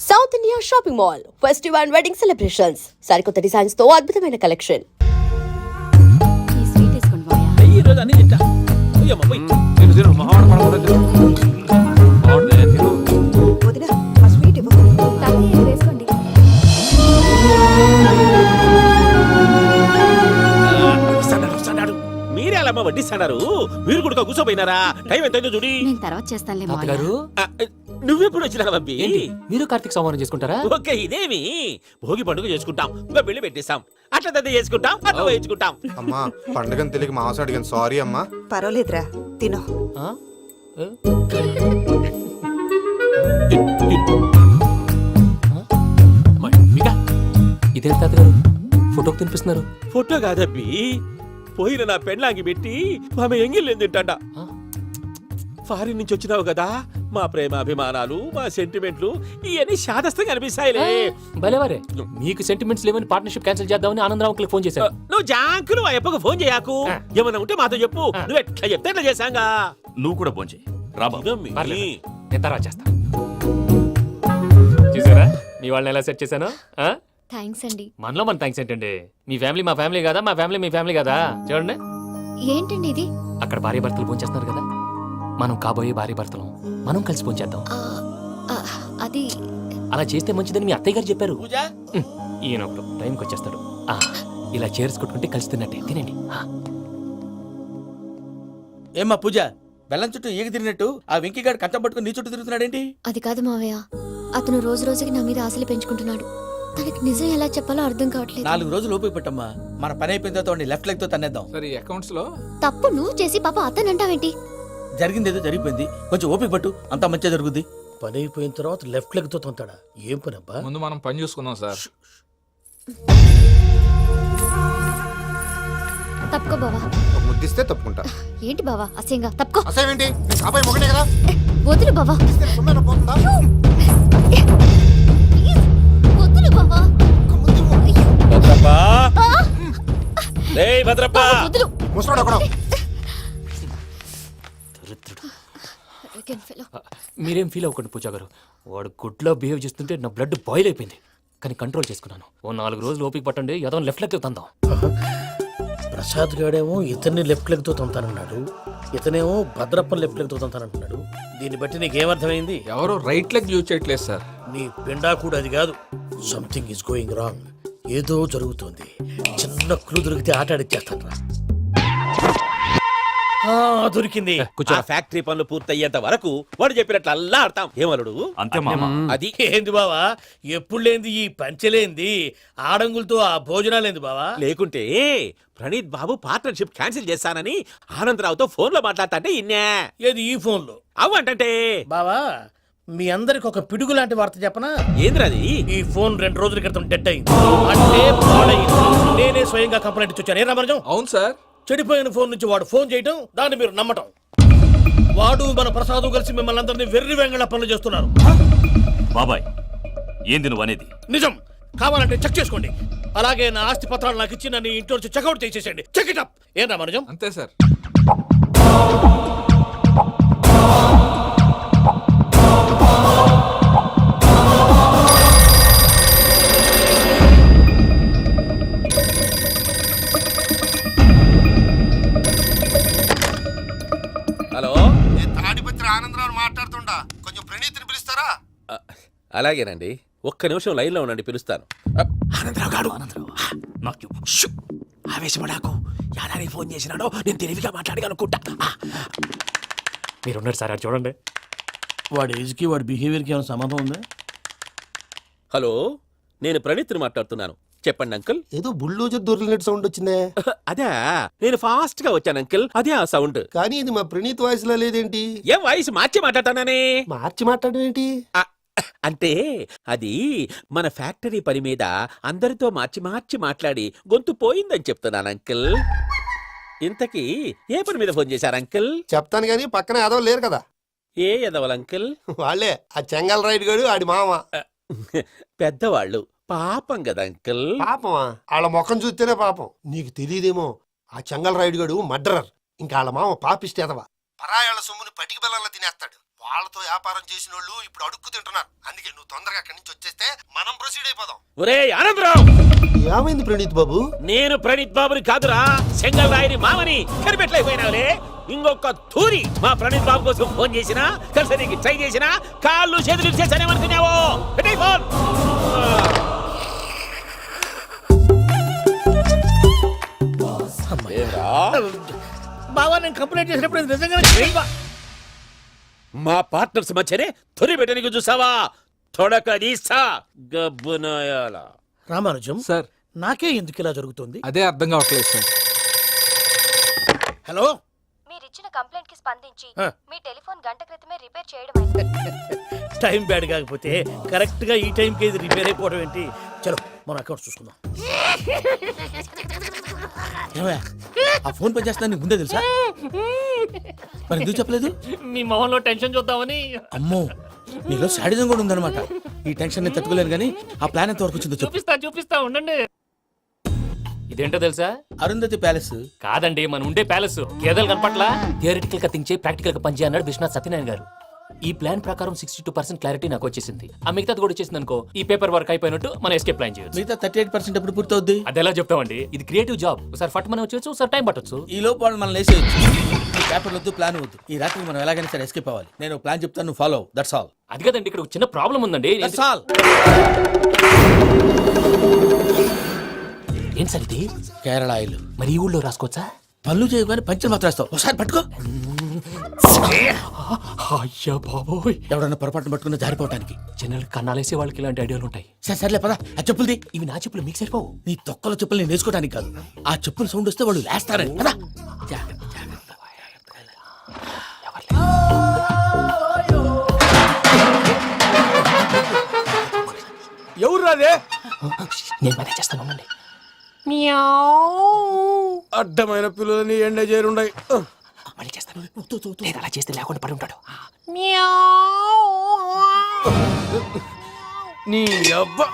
South India shopping mall festive and wedding celebrations సరికొత్త designs తో అద్భుతమైన కలెక్షన్. ఈ స్వీట్ వేసుకోండి బాయా. ఈ రోజు అన్ని తింటా. ఓయమ్మ పోయి. తిను తిను మహావాడ పడకూడదు తిను. మహావాడ తిను. వదినా ఆ స్వీట్ ఇవ్వు. తాతయ్య ఇది వేసుకోండి. వస్తాడు. మీరే అలా అమ్మ వడ్డిస్తాడారు. మీరు కూడా కూర్చోపోయినారా? టైం ఎంతైందో చూడి. నేను తర్వాత చేస్తానులే మావయ్య. తాతగారు నువ్వెప్పుడు వచ్చినా బంబి? ఏంటి మీరు కార్తీక్ సంహారం చేసుకుంటారా? ఓకే ఇదేమి భోగి పండుగ చేసుకుంటాం, ఇంకా పెళ్లి పెట్టేస్తాం, అట్లా దద్ద చేసుకుంటాం, అట్లా వేయించుకుంటాం. అమ్మా పండుగని తెలియక మాంసం అడిగాను, సారీ అమ్మా. పర్వాలేదురా తినో. ఆ? ఏ? ఇదేంటి తాతగారు ఫోటోకి తినిపిస్తున్నారు? ఫోటో కాదబ్బి, పోయిన నా పెళ్ళాంగి పెట్టి ఆమె ఎంగిల్ తింటాడ. ఆ? ఫారిన్ నుంచి వచ్చినావు కదా, మా ప్రేమ అభిమానాలు, మా సెంటిమెంట్లు ఇవన్నీ శాదస్తంగా అనిపిస్తాయిలే. భలేవారే, మీకు సెంటిమెంట్స్ లేవని పార్ట్నర్షిప్ క్యాన్సిల్ చేద్దామని ఆనందరావు అంకుల్ ఫోన్ చేశారు. నువ్వు జాంకులు ఆ అప్పకు ఫోన్ చేయకు. ఏమన్నా ఉంటే మాతో చెప్పు. నువ్వు ఎట్లా చెప్తే ఎట్లా చేశాంగా. నువ్వు కూడా ఫోన్ చేయి రాబా. పర్లేదు, నేను తర్వాత చేస్తా. చూసారా మీ వాళ్ళని ఎలా సెట్ చేశాను? థ్యాంక్స్ అండి. మనలో మన థ్యాంక్స్ ఏంటండి? మీ ఫ్యామిలీ మా ఫ్యామిలీ కదా, మా ఫ్యామిలీ మీ ఫ్యామిలీ కదా. చూడండి ఏంటండి ఇది? అక్కడ భార్య భర్తలు ఫోన్ చేస్తున్నారు కదా, మనం కాబోయే భార్య భర్తలు మనం కలిసి ఫోన్ చేద్దాం. ఆ, అది అలా చేస్తే మంచిదని మీ అత్తయ్య గారు చెప్పారు. పూజ ఈయన ఒకడు టైంకి వచ్చేస్తాడు. ఇలా చేర్స్ కొట్టుకుంటే కలిసి తిన్నట్టే తినండి. ఏమ్మా పూజ, బెల్లం చుట్టూ ఈగ తిరిగినట్టు ఆ వెంకీగాడు కట్టం పట్టుకుని నీ చుట్టూ తిరుగుతున్నాడేంటి? అది కాదు మావయ్య, అతను రోజు రోజుకి నా మీద ఆశలు పెంచుకుంటున్నాడు. తనకి నిజం ఎలా చెప్పాలో అర్థం కావట్లేదు. 4 రోజులు ఓపిక పట్టమ్మా, మన పని అయిపోయిన తర్వాత లెఫ్ట్ లెగ్ తో తన్నేద్దాం. సరే అకౌంట్స్ లో తప్పు నువ్వు చేసి పాప అతను అంటావేంటి? జరిగింది ఏదో జరిగిపోయింది, కొంచెం ఓపిక పట్టు, అంతా మంచిగా జరుగుద్ది. పని అయిపోయిన తర్వాత లెఫ్ట్ లెగ్ తో తొంతాడా? ఏం పని అబ్బా? ముందు మనం పని చూసుకుందాం సార్. తప్పుకో బావా. ఒక ముద్దిస్తే తప్పుకుంటా. ఏంటి బావా అసహ్యంగా? తప్పుకో. అసేమేంటి నీ కాబోయే మొగనే కదా, వదులు బావా. ఇస్తే సొమ్మేనా పోతుందా? ప్లీజ్, వదులు బావా. భద్రప్ప, రేయ్ భద్రప్ప, వదులు. ముసరాడు అక్కడ. Arrogant fellow. మీరేం ఫీల్ అవ్వకండి పూజా గారు, వాడు గుడ్లో బిహేవ్ చేస్తుంటే నా బ్లడ్ బాయిల్ అయిపోయింది. కానీ కంట్రోల్ చేసుకున్నాను. ఓ 4 రోజులు ఓపిక పట్టండి, ఏదో లెఫ్ట్ లెగ్ తందాం. ప్రసాద్ గాడేమో ఇతన్ని లెఫ్ట్ లెగ్ తో తొంతానన్నాడు, ఇతనేమో భద్రప్పని లెఫ్ట్ లెగ్ తో తొంతానంటున్నాడు. దీన్ని బట్టి నీకేమర్థమైంది? ఎవరు రైట్ లెగ్ యూజ్ చేయట్లేదు సార్. నీ పిండా కూడా అది కాదు. Something is going wrong. ఏదో జరుగుతోంది. చిన్న క్లూ దొరికితే ఆట ఆడిచ్చేస్తాను రా. దొరికింది. ఆ ఫ్యాక్టరీ పనులు పూర్తయ్యేంత వరకు వాడు చెప్పినట్లు అల్లా ఆడతాం. ఏమలుడు అంతే మామ. అది ఏంది బావా, ఎప్పుడు లేంది ఈ పంచలేంది, ఆడంగులతో ఆ భోజనాలేంది బావా? లేకుంటే ప్రణీత్ బాబు పార్ట్నర్షిప్ క్యాన్సిల్ చేస్తానని ఆనందరావుతో ఫోన్ లో మాట్లాడతాంటే ఇన్నే. ఏది ఈ ఫోన్ లో? అవ్వంటే బావా మీ అందరికి ఒక పిడుగు లాంటి వార్త చెప్పనా? ఏంద్రది? ఈ ఫోన్ 2 రోజుల క్రితం డెడ్ అయింది, అంటే పాడైంది. నేనే స్వయంగా కంప్లైంట్ ఇచ్చాను. ఏ రామరాజం? అవును సార్. చెడిపోయిన ఫోన్ నుంచి వాడు ఫోన్ చేయటం, దాన్ని మీరు నమ్మటం. వాడు మన ప్రసాదు కలిసి మిమ్మల్ని అందరినీ వెర్రి వెంగళ పనులు చేస్తున్నారు. బాబాయ్ ఏంది నువ్వు అనేది? నిజం. కావాలంటే చెక్ చేసుకోండి. అలాగే నా ఆస్తి పత్రాలు నాకు ఇచ్చి నన్ను ఇంట్లో నుంచి చెక్అౌట్ చేసేసండి. Check it up. ఏం రామరాజం? అంతే సార్. హలో, నేను తాడిపత్రి ఆనందరావు మాట్లాడుతుండా, కొంచెం ప్రణీతిని పిలుస్తారా? అలాగేనండి, ఒక్క నిమిషం లైన్ లో ఉండండి, పిలుస్తాను. ఆనందరావు గాడు. నాకు ఆవేశపడాకు. యాదాని ఫోన్ చేసినాడో నేను తెలివిగా మాట్లాడగలనుకుంటా. మీరున్నారు సార్, అది చూడండి. వాడి ఏజ్కి వాడి బిహేవియర్కి ఏమైనా సంబంధం ఉందా? హలో, నేను ప్రణీత్ని మాట్లాడుతున్నాను. చెప్పండి అంకుల్. ఏదో బుల్డోజర్ దొరికినట్టు సౌండ్ వచ్చిందే. అదే నేను ఫాస్ట్ గా వచ్చాను అంకుల్, అదే ఆ సౌండ్. కానీ ఇది మా ప్రణీత్ వాయిస్ లా లేదేంటి? ఏం వాయిస్ మార్చి మాట్లాడతానని? మార్చి మాట్లాడడం ఏంటి? అంటే అది మన ఫ్యాక్టరీ పని మీద అందరితో మార్చి మార్చి మాట్లాడి గొంతు పోయిందని చెప్తున్నాను అంకుల్. ఇంతకీ ఏ పని మీద ఫోన్ చేశారు అంకుల్? చెప్తాను గానీ పక్కన ఏదో లేరు కదా. ఏ ఎదవల్ అంకుల్? వాళ్ళే ఆ చెంగల్ రైడ్ గడు ఆడి మామ. పెద్దవాళ్ళు, పాపం కదా అంకుల్. పాపమా? వాళ్ళ ముఖం చూస్తేనే పాపం. నీకు తెలియదేమో, ఆ చెంగల్ రైడ్ గడు మర్డరర్. ఇంకా వాళ్ళ మామ పాపిస్తేదవా, పరాయాళ్ళ సొమ్ముని పటికి బెల్లంలో తినేస్తాడు. వాళ్ళతో వ్యాపారం చేసిన వాళ్ళు ఇప్పుడు అడుక్కు తింటున్నారు. అందుకే నువ్వు తొందరగా అక్కడి నుంచి వచ్చేస్తే మనం ప్రొసీడ్ అయిపోదాం. ఒరే ఆనందరావు, ఏమైంది ప్రణీత్ బాబు? నేను ప్రణీత్ బాబుని కాదురా, సెంగల్ రాయని మామని కనిపెట్టలేకపోయినావులే. ఇంకొక తూరి మా ప్రణీత్ బాబు కోసం ఫోన్ చేసినా, కలిసి నీకు ట్రై చేసినా, కాళ్ళు చేతులు చేశానేమనుకున్నావో. పెట్టేయ్ ఫోన్. బావా నేను కంప్లైంట్ చేసినప్పుడు ఇది నిజంగా మా పార్ట్నర్స్ మధ్యనే తొలి పెట్టడానికి చూసావా? తొడక తీస్తా గబ్బునాయాల. రామానుజం సార్ నాకే ఎందుకు ఇలా జరుగుతుంది? అదే అర్థం కావట్లేదు సార్. హలో, మీరిచ్చిన కంప్లైంట్ కి స్పందించి ఆ. మీ టెలిఫోన్ గంట క్రితమే రిపేర్ చేయడం టైం బ్యాడ్ కాకపోతే కరెక్ట్ గా ఈ టైంకి ఇది రిపేర్ అయిపోవడం ఏంటి? చలో మన అకౌంట్ చూసుకుందాం. ఏమయ్యా, ఆ ఫోన్ పని చేస్తున్నా నీకు ముందే తెలుసా? మరి ఎందుకు చెప్పలేదు? మీ మొహంలో టెన్షన్ చూద్దామని. అమ్మో, నీలో శాడిజం కూడా ఉందన్నమాట. ఈ టెన్షన్ నేను తట్టుకోలేను కానీ ఆ ప్లాన్ ఎంత వరకు వచ్చిందో చెప్పు. చూపిస్తా ఉండండి. ఇదేంటో తెలుసా? అరుంధతి ప్యాలెస్. కాదండి, మన ఉండే ప్యాలెస్. గేదెలు కనపట్లా? థియరిటికల్ గా థింక్ చేయి, ప్రాక్టికల్ గా పనిచేయి అన్నాడు విశ్వనాథ్ సత్యనారాయణ గారు. ఈ ప్లాన్ ప్రకారం 62% క్లారిటీ నాకు వచ్చేసింది. ఆ మిగతాది కూడా వచ్చేసింది అనుకో, ఈ పేపర్ వర్క్ అయిపోయినట్టు మనం ఎస్కేప్ ప్లాన్ చేయొచ్చు. మిగతా 38% ఎప్పుడు పూర్తవుద్ది? అది ఎలా చెప్తామండి? ఇది క్రియేటివ్ జాబ్. ఒకసారి ఫట్ మనం వచ్చేచ్చు, ఒకసారి టైం పట్టొచ్చు. ఈ లోపు వాళ్ళు మనం లేసేయచ్చు. ఈ పేపర్ వద్దు, ప్లాన్ వద్దు. ఈ రాత్రి మనం ఎలాగైనా సరే ఎస్కేప్ అవ్వాలి. నేను ప్లాన్ చెప్తాను, నువ్వు ఫాలో. That's all. అది కదండి, ఇక్కడ ఒక చిన్న ప్రాబ్లం ఉందండి. That's all. ఏం సార్ ఇది? కేరళ ఆయిల్. మరి ఈ ఊళ్ళో రాసుకోవచ్చా? పళ్ళు చేయగానే పంచర్ మాత్రం వేస్తావు. ఒకసారి పట్టుకో. అయ్యా బాబోయ్, ఎవడన్నా పొరపాటున పట్టుకున్న జారిపోవటానికి. జనరల్ కన్నాలేసే వాళ్ళకి ఇలాంటి ఐడియాలు ఉంటాయి. సర్లే పదా, ఆ చెప్పులది. ఇవి నా చెప్పులు మీకు సరిపోవు. నీ తొక్కల చెప్పులు నేను వేసుకోవడానికి కాదు, ఆ చెప్పుల సౌండ్ వస్తే వాళ్ళు లేస్తారని. పదా. ఎవరు రాదే? నేను మేనేజ్ చేస్తాను, ఉండండి. అడ్డమైన పిల్లలని ఎండ చేరుండయి. మళ్ళీ చేస్తాను. లేదు, అలా చేస్తే లేకుండా పడి ఉంటాడు. నీ అబ్బా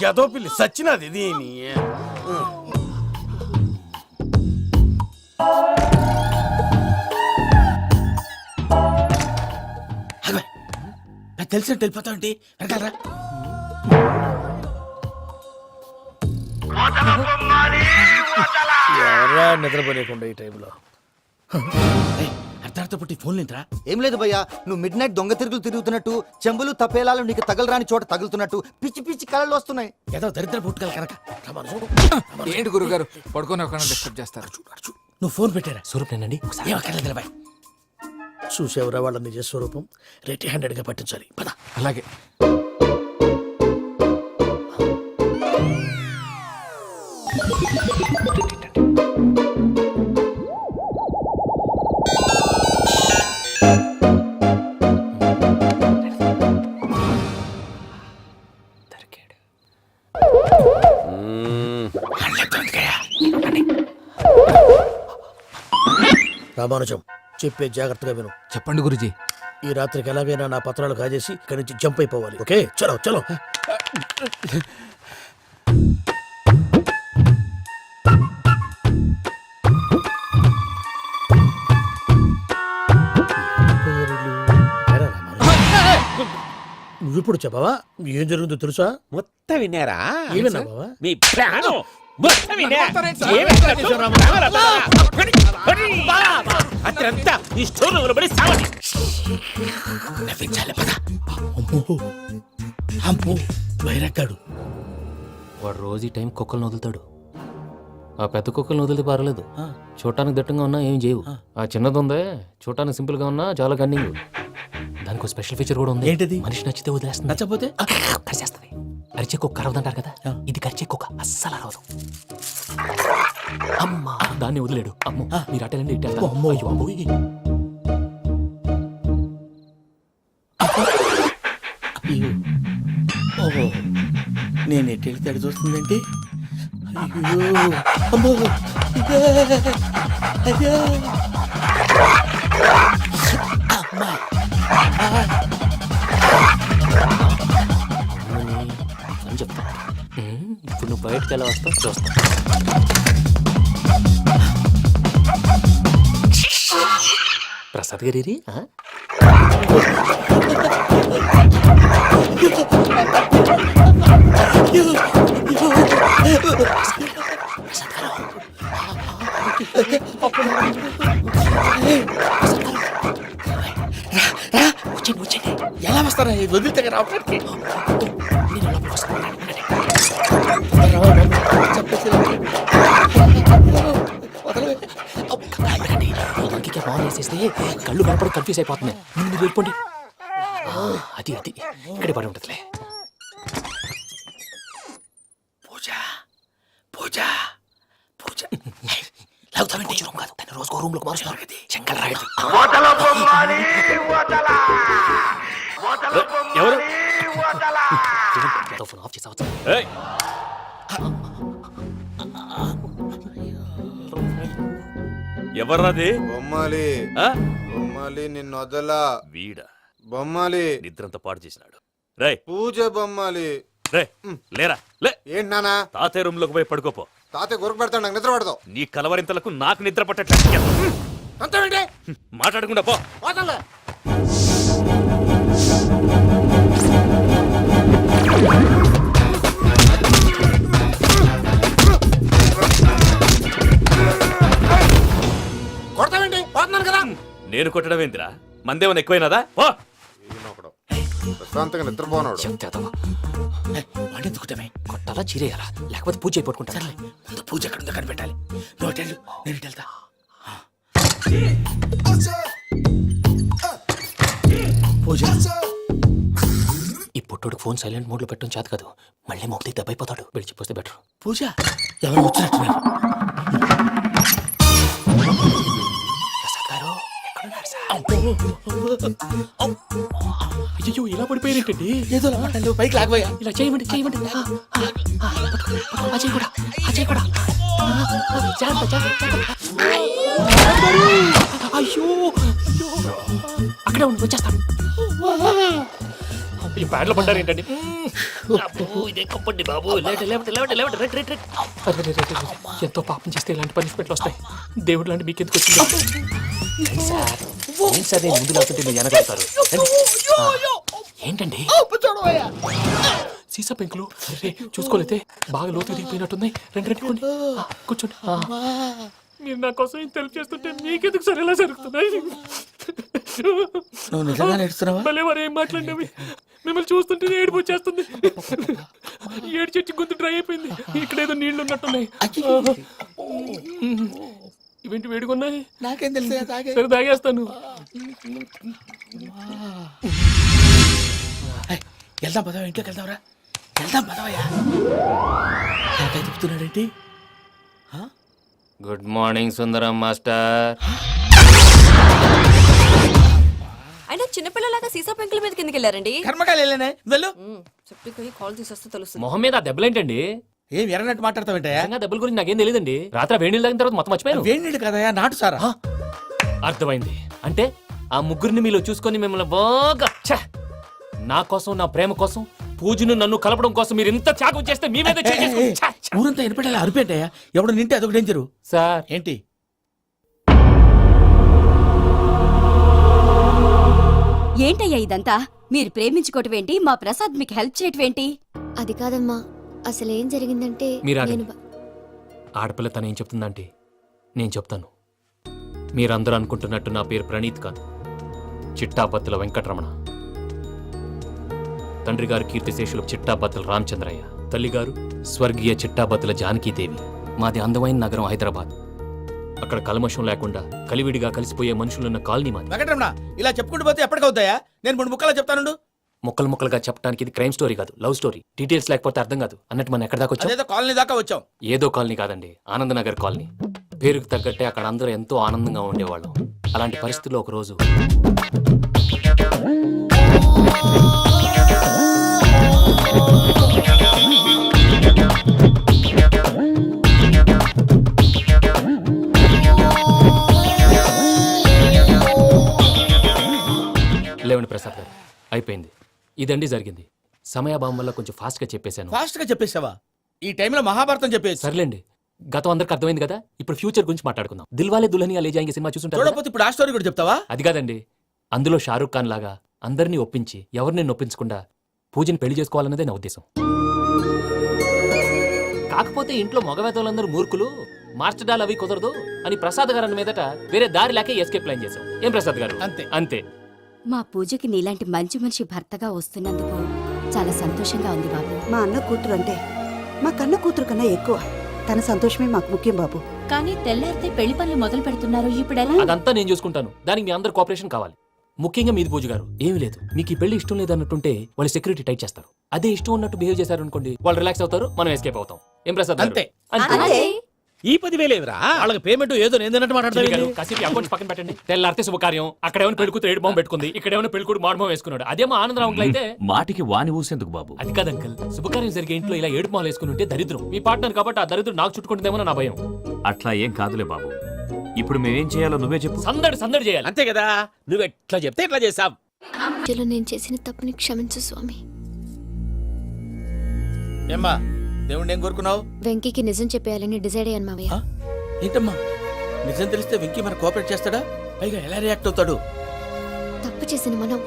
ఎదో పిల్లి సచ్చినది దీని. నాకు తెలిసినట్టు వెళ్ళిపోతావు ఏంటి? వెనకాలరా. ఎవరా నిద్రపోలేకుండా ఈ టైంలో? అర్ధార్థ పుట్టి ఫోన్ లేంట్రా. ఏం లేదు భయ్యా, నువ్వు మిడ్ నైట్ దొంగ తిరుగులు తిరుగుతున్నట్టు, చెంబులు తపేలాలు నీకు తగలరాని చోట తగులుతున్నట్టు పిచ్చి పిచ్చి కళలు వస్తున్నాయి. ఏదో దరిద్ర పుట్టుకల కనుక. ఏంటి గురుగారు పడుకొని ఒక డిస్టర్బ్ చేస్తారు? నువ్వు ఫోన్ పెట్టారా? స్వరూప్ నేనండి. ఒకసారి ఏమక్కర్లేదు బాయ్. చూసేవరా వాళ్ళ నిజ స్వరూపం. రెడీ హ్యాండెడ్ గా పట్టించాలి. పద. అలాగే. రామానుజం చెప్పే జాగ్రత్తగా విను. చెప్పండి గురుజీ. ఈ రాత్రికి ఎలాగైనా నా పత్రాలు కాజేసి ఇక్కడి నుంచి జంప్ అయిపోవాలి. ఓకే, చలో చలో. నువ్విప్పుడు చెప్పవా ఏం జరుగుతుందో తెలుసా? మొత్తం విన్నారా? ఏమన్నా బావా? మీ ప్లాను మొత్తం విన్నా. అత్రంతా ఈ స్టోర్ రూమ్ లో పడి సావని. నవ్వించాలి పద. అమ్మో అమ్మో, వైరక్కాడు. వాడు రోజు ఈ టైం కుక్కలను వదులుతాడు. ఆ పెద్ద కుక్కలను వదిలితే పర్లేదు, చూడటానికి దట్టంగా ఉన్నా ఏం చేయవు. ఆ చిన్నది ఉందే, చూడటానికి సింపుల్ గా ఉన్నా చాలా కన్నింగ్. దానికి ఒక స్పెషల్ ఫీచర్ కూడా ఉంది. ఏంటిది? మనిషి నచ్చితే వదిలేస్తుంది, నచ్చపోతే కరిచేస్తుంది. అరిచే కుక్క అరవదంటారు కదా, ఇది కరిచే కుక్క అస్సలు అరవదు. అమ్మా, దాన్ని వదిలేడు. అమ్మో, మీరు అటెండి ఇటు. అమ్మో. అయ్యో అమ్మోయ్. ఓహో, నేను ఎటు వెళ్తే అటు చూస్తుందంటే. అయ్యో అమ్మో, అయ్యో అమ్మా. అని చెప్తా. ఇప్పుడు నువ్వు బయటకు ఎలా వస్తావు చూస్తా. ప్రసాద్ గారి ఎలా వస్తారా వదిలితే రావడానికి ఇంకే బాగా వేసేస్తే కళ్ళు కనపడి కన్ఫ్యూజ్ అయిపోతున్నాయి. ముందు మీరు వెళ్ళిపోండి. అది అది ఇక్కడే పడి ఉంటుందిలే. పూజ పూజ పూజ లాగుతామంటే రూమ్ కాదు, తన రోజుకో రూమ్ లోకి మారుస్తున్నారు కదా. శంకర్ రాయుడు ఎవరు ఫోన్ ఆఫ్ చేసావచ్చు. ఏయ్, ఎవర్రాది? బొమ్మాలి ఆ? బొమ్మాలి నిన్ను వదలా వీడా బొమ్మాలి నిద్రంతా పాడు చేసినాడు. రేయ్ పూజ బొమ్మాలి రే లేరా లే. ఏంటి నానా తాతయ్య రూమ్ లోకి పోయి పడుకోపో. తాతయ్య గురకు పెడతాడు నాకు నిద్ర పడతావు నీ కలవరింతలకు నాకు నిద్ర పట్టట్లేదు. అంతేంటి మాట్లాడకుండా పో. పోతాలే కొడతావేంటి పోతున్నాను కదా నేను కొట్టడం ఏంటిరా? మందేమన్నా ఎక్కువైనదా? పో. ఈయనొకడు ప్రశాంతంగా నిద్రపోనాడు చెప్తావా వాడెందుకుంటామే కొట్టాలా చీరేయాలా లేకపోతే పూజ అయిపోట్టుకుంటా. ముందు పూజ ఎక్కడ ఉందో కనిపెట్టాలి. నువ్వు వెళ్ళు, నేను ఇటు వెళ్తా. పూజ ఈ పుట్టోడికి ఫోన్ సైలెంట్ మోడ్ లో పెట్టడం చేత కాదు. మళ్ళీ మొక్కలు దెబ్బైపోతాడు. విడిచిపోతే బెటర్. పూజ ఎవరు వచ్చినట్టున్నారు. ప్రసాద్ గారు ఎక్కడున్నారు సార్? అయ్యో ఇలా పడిపోయారేంటండి? ఏదో మాటలు పైకి లాగబోయా. ఇలా చేయమండి చేయమండి. అజయ్ కూడా అజయ్ కూడా. జాగ్రత్త, జాగ్రత్త, జాగ్రత్త. అయ్యో అక్కడే ఉండి వచ్చేస్తాను. ఈ బ్యాడ్లో పడ్డారు ఏంటండి? ఇదే కప్పండి బాబు. ఎంతో పాపం చేస్తే ఇలాంటి పనిష్మెంట్లు వస్తాయి. దేవుడు లాంటి మీకు ఎందుకు వచ్చింది సార్? ఏం సార్ నేను ముందు లేకుంటే మీరు వెనకాడతారు. ఏంటండి సీసా పెంకులు? అరే చూసుకోలేతే బాగా లోతు దిగిపోయినట్టున్నాయి. రెండు రెండు కూర్చోండి. మీరు నా కోసం ఇంత హెల్ప్ చేస్తుంటే మీకెందుకు సరే ఎలా జరుగుతున్నాయి? నువ్వు నిజంగా నేర్చుతున్నావా? భలే వారు ఏం మాట్లాడినవి. మిమ్మల్ని చూస్తుంటే ఏడుపు వచ్చేస్తుంది. ఏడు చెట్టు గొంతు డ్రై అయిపోయింది. ఇక్కడ ఏదో నీళ్లు ఉన్నట్టున్నాయి. ఇవేంటి వేడుకున్నాయి? నాకేం తెలుసు తాగే. సరే తాగేస్తాను. వెళ్దాం పదవా, ఇంట్లోకి వెళ్దాంరా. వెళ్దాం పదవయ్యా. నాకై చెప్తున్నాడేంటి? గుడ్ మార్నింగ్ సుందరం మాస్టర్. అయినా చిన్నపిల్లలాగా సీసా పెంకుల మీద కిందకి వెళ్ళారండి. కర్మకాయలు వెళ్ళానే వెళ్ళు. చెప్పి కాల్ తీసేస్తే తెలుస్తుంది. మొహం మీద ఆ దెబ్బలేంటండి? ఏం ఎర్రనట్టు మాట్లాడతావేంటయ్యా? నిజంగా దెబ్బల గురించి నాకేం తెలియదండి. రాత్రి వేడి నీళ్ళు తాగిన తర్వాత మొత్తం మర్చిపోయాను. వేణిడు కదయ్యా, నాటు సారా. అర్థమైంది. అంటే ఆ ముగ్గురిని మీలో చూసుకొని మిమ్మల్ని బాగా నా కోసం, నా ప్రేమ కోసం, పూజను నన్ను కలపడం కోసం మీరు ఇంత త్యాగం చేస్తే మీ మీద ఊరంతా ఎనపెట్టాలి అరిపేటయ్యా. ఎవడు నింటే అదొక డేంజరు. సార్ ఏంటి ఏంటయ్యా ఇదంతా? మీరు ప్రేమించుకోవటం ఏంటి? మా ప్రసాద్ మీకు హెల్ప్ చేయటం ఏంటి? అది కాదమ్మా, అసలు ఏం జరిగిందంటే మీరు ఆగండి. ఆడపిల్ల తను ఏం చెప్తుందంటే నేను చెప్తాను. మీరందరూ అనుకుంటున్నట్టు నా పేరు ప్రణీత్ కాదు, చిట్టాబత్తుల వెంకటరమణ. తండ్రి గారు కీర్తిశేషులు చిట్టాబత్తుల రామచంద్రయ్య, తల్లిగారు స్వర్గీయ చిట్టాబత్తుల జానకీదేవి. మాది అందమైన నగరం హైదరాబాద్. అక్కడ కల్మషం లేకుండా కలివిడిగా కలిసిపోయే మనుషులున్న కాలనీ మాది. వెంకటరమణ ఇలా చెప్పుకుంటూ పోతే ఎప్పటికవుతాయా? నేను 3 ముక్కలా చెప్తాను. ముక్కలు ముక్కలుగా చెప్పడానికి ఇది క్రైమ్ స్టోరీ కాదు, లవ్ స్టోరీ. డీటెయిల్స్ లేకపోతే అర్థం కాదు. అన్నట్టు మనం ఎక్కడ దాకా వచ్చాం? అదేదో కాలనీ దాకా వచ్చాం. ఏదో కాలనీ కాదండి, ఆనందనగర్ కాలనీ. పేరుకు తగ్గట్టే అక్కడ అందరూ ఎంతో ఆనందంగా ఉండేవాళ్ళం. అలాంటి పరిస్థితుల్లో ఒక రోజు లేవండి ప్రసాద్ గారు, అయిపోయింది. ఇదండి జరిగింది. సమయాభావం వల్ల కొంచెం ఫాస్ట్ గా చెప్పేశాను. ఫాస్ట్ గా చెప్పేసావా? ఈ టైంలో మహాభారతం చెప్పేసి. సర్లేండి, గతం అందరికి అర్థమైంది కదా, ఇప్పుడు ఫ్యూచర్ గురించి మాట్లాడుకుందాం. దిల్వాలే దుల్హనియా లే జాయేంగే సినిమా చూసుంటారు కదా? చూడకపోతే ఇప్పుడు ఆ స్టోరీ కూడా చెప్తావా? అది కాదండి, అందులో షారూఖ్ ఖాన్ లాగా అందరినీ ఒప్పించి ఎవరిని నొప్పించకుండా పూజని పెళ్లి చేసుకోవాలన్నదే నా ఉద్దేశం. కాకపోతే ఇంట్లో మగవేతలందరూ మూర్ఖులు, మార్చడాలు అవి కుదరదు అని ప్రసాద్ గారు అన్న మీదట వేరే దారి లేక ఎస్కేప్ ప్లాన్ చేశాం. ఏం ప్రసాద్ గారు? అంతే. అంతే. మా పూజకి నీలాంటి మంచి మనిషి భర్తగా వస్తున్నందుకు చాలా సంతోషంగా ఉంది బాబు. మా అన్న కూతురు అంటే మా కన్న కూతురు కన్నా ఎక్కువ. తన సంతోషమే మాకు ముఖ్యం బాబు. కానీ తెల్లారితే పెళ్లి పనులు మొదలు పెడుతున్నారు, ఇప్పుడెలా? అదంతా నేను చూసుకుంటాను. దానికి మీ అందరు కోఆపరేషన్ కావాలి. ముఖ్యంగా మీది పూజ గారు. ఏమీ లేదు, మీకు ఈ పెళ్లి ఇష్టం లేదన్నట్టుంటే వాళ్ళు సెక్యూరిటీ టైట్ చేస్తారు. అదే ఇష్టం ఉన్నట్టు బిహేవ్ చేశారు అనుకోండి, వాళ్ళు రిలాక్స్ అవుతారు, మనం ఎస్కేప్ అవుతాం. ఏం ప్రసాద్ గారు? అంతే. అంతే. ఈ 10,000 ఏమిరా? వాళ్ళకి పేమెంట్ ఏదో నేను చిన్ని గారు, మాట్లాడతాను. కాసేపు అకౌంట్స్ పక్కన పెట్టండి. తెల్లారితే శుభకార్యం, అక్కడ ఏమైనా పెళ్ళికూతురు ఏడు బాంబు పెట్టుకుంది, ఇక్కడ ఏమైనా పెళ్ళికూడు మాడు బాంబు వేసుకున్నాడు. అదేమో ఆనందరావు అంకుల్ అయితే మాటికి వాని ఊసేందుకు బాబు? అది కాదు అంకుల్, శుభకార్యం జరిగే ఇంట్లో ఇలా ఏడు మాలు వేసుకుని ఉంటే దరిద్రం. మీ పార్ట్నర్ కాబట్టి ఆ దరిద్రం నాకు చుట్టుకుంటుందేమో నా భయం. అట్లా ఏం కాదులే బాబు. ఇప్పుడు మేమేం చేయాలో నువ్వే చెప్పు. సందడి సందడి చేయాలి. అంతే కదా, నువ్వు ఎట్లా చెప్తే ఎట్లా చేసావు. నేను చేసిన తప్పుని క్షమించు స్వామి. ఏమ్మా దేవుణ్ణి ఏం కోరుకున్నావు? వెంకీకి నిజం చెప్పేయాలని డిసైడ్ అయ్యాను మావయ్య. ఏంటమ్మా నిజం తెలిస్తే వెంకీ మన కోఆపరేట్ చేస్తాడా? పైగా ఎలా రియాక్ట్ అవుతాడు? తప్పు చేసిన మనం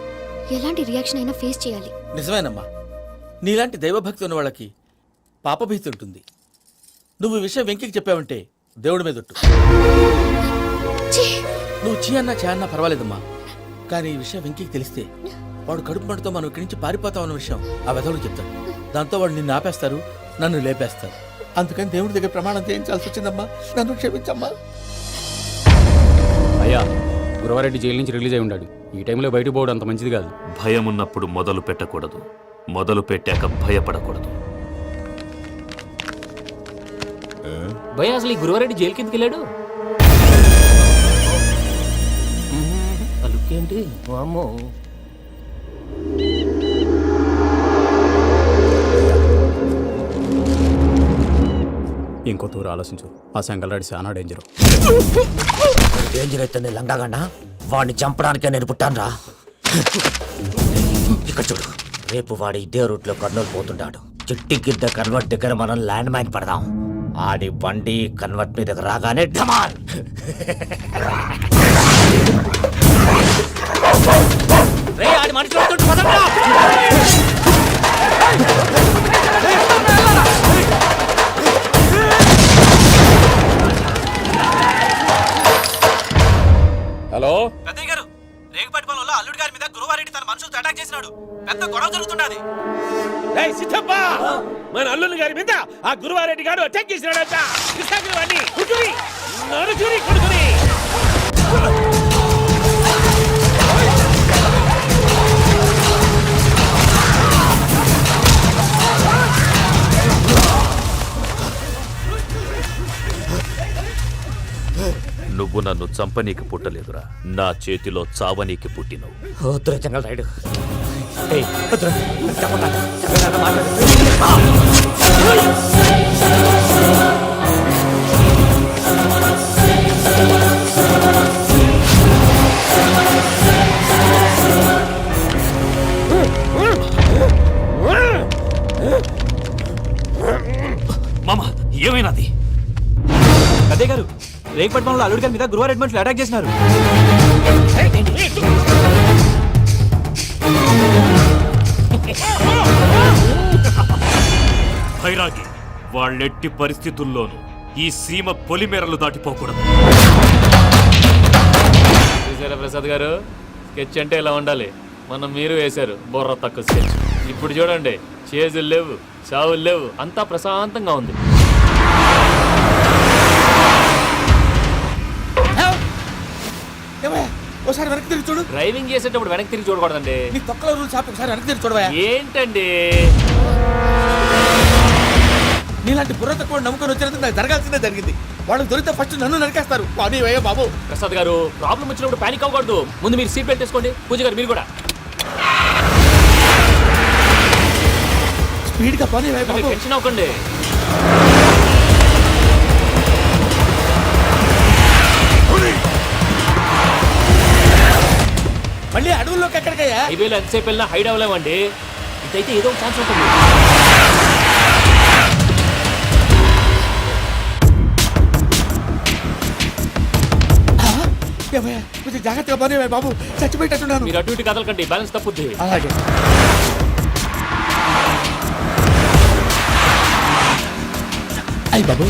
ఎలాంటి రియాక్షన్ అయినా ఫేస్ చేయాలి. నిజమేనమ్మా, నీలాంటి దైవభక్తి ఉన్న వాళ్ళకి పాపభీతి ఉంటుంది. నువ్వు ఈ విషయం వెంకీకి చెప్పావంటే దేవుడి మీద ఒట్టు. నువ్వు చీ అన్నా చే అన్నా పర్వాలేదమ్మా, కానీ ఈ విషయం వెంకీకి తెలిస్తే వాడు కడుపు మంటతో మనం ఇక్కడి నుంచి పారిపోతాం అన్న విషయం ఆ వెధవుడికి చెప్తాడు. దాంతో వాడు నిన్ను ఆపేస్తారు, నన్ను లేపేస్తారు. అందుకని దేవుడి దగ్గర ప్రమాణం చేయించాల్సి వచ్చిందమ్మా, నన్ను క్షమించమ్మా. అయ్యా, గురవారెడ్డి జైలు నుంచి రిలీజ్ అయి ఉన్నాడు. ఈ టైంలో బయటకు పోవడం అంత మంచిది కాదు. భయం ఉన్నప్పుడు మొదలు పెట్టకూడదు, మొదలు పెట్టాక భయపడకూడదు. భయ అసలు ఈ గురువారెడ్డి జైలు కిందకి వెళ్ళాడు. అలుకేంటి అమ్మో. ఇంకో తూరు ఆలోచించు. ఆ సెంగల్రాడి చాలా డేంజర్. డేంజర్ అయితే నేను లంగాగన్నా వాడిని చంపడానికే నేను పుట్టానురా. ఇక్కడ చూడు, రేపు వాడు ఇదే రూట్ లో కర్నూలు పోతుంటాడు. చిట్టి గిద్ద కన్వర్ట్ దగ్గర మనం ల్యాండ్ మైన్ పడదాం. ఆడి బండి కన్వర్ట్ మీద రాగానే ఢమాల్. ఆడి మనిషి హలో పెద్దయ్య గారు, రేగుపాటి పొలంలో అల్లుడి గారి మీద గురువారెడ్డి తన మనుషులతో అటాక్ చేసినాడు. పెద్ద గొడవ జరుగుతున్నది. ఏయ్ సిద్ధప్ప, మన అల్లుని గారి మీద ఆ గురువారెడ్డి గారు అటాక్ చేసినాడట. కృష్ణాగిరి వాడిని కుడుకుని నరుకుని కొడుకుని. నువ్వు నన్ను చంపనీకి పుట్టలేదురా, నా చేతిలో చావనీకి పుట్టినవు. వద్దురా జంగల్ రైడ్. మామ ఏమైనాది? పెద్దయ్య గారు, రేగుపాటి పొలంలో అల్లుడి గారి మీద గురువారెడ్డి మనుషులు అటాక్ చేసినారు. భైరాగి, వాళ్ళెట్టి పరిస్థితుల్లోనూ ఈ సీమ పొలిమేరలు దాటిపోకూడదు. చూసారా ప్రసాద్ గారు, స్కెచ్ అంటే ఇలా ఉండాలి. మనం మీరు వేశారు బుర్ర తక్కువ స్కెచ్. ఇప్పుడు చూడండి, చేజులు లేవు, చావులు లేవు, అంతా ప్రశాంతంగా ఉంది. ఒకసారి వెనక్కి తిరిగి చూడు. డ్రైవింగ్ చేసేటప్పుడు వెనక్కి తిరిగి చూడకూడదండి. నీ తొక్కలో రూల్స్ ఆపి ఒకసారి వెనక్కి తిరిగి చూడవా. ఏంటండి నీలాంటి బుర్ర తక్కువ నమ్ముకొని వచ్చినందుకు నాకు జరగాల్సిందే జరిగింది. వాళ్ళకి దొరికితే ఫస్ట్ నన్ను నరికేస్తారు. కానీ అయ్యో బాబు. ప్రసాద్ గారు, ప్రాబ్లం వచ్చినప్పుడు పానిక్ అవ్వకూడదు. ముందు మీరు సీట్ బెల్ట్ వేసుకోండి. పూజ గారు మీరు కూడా స్పీడ్గా పని టెన్షన్ అవ్వకండి. మళ్ళీ అడవుల్లోకి ఎక్కడికయ్యా? హైవేలో ఎంతసేపు వెళ్ళినా హైడ్ అవ్వలేమండి. ఇదైతే ఏదో ఒక ఛాన్స్ ఉంటుంది. ఏమయ్యా కొంచెం జాగ్రత్తగా పని బాబు, చచ్చిపోయేటట్టున్నాను. మీరు అటు ఇటు కదలకండి, బ్యాలెన్స్ తప్పుద్ది. అలాగే. అయ్యి బాబు,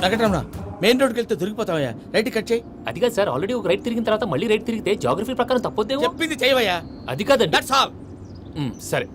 వెంకటరమణ, మెయిన్ రోడ్కి వెళ్తే దొరికిపోతావయ్యా. రైట్ కట్ చేయి. అది కాదు సార్, ఆల్రెడీ ఒక రైట్ తిరిగిన తర్వాత మళ్ళీ రైట్ తిరిగితే జాగ్రఫీ ప్రకారం తప్పొద్దేమో. చెప్పింది చేయవయ్యా. అది కాదండి. That's all. సరే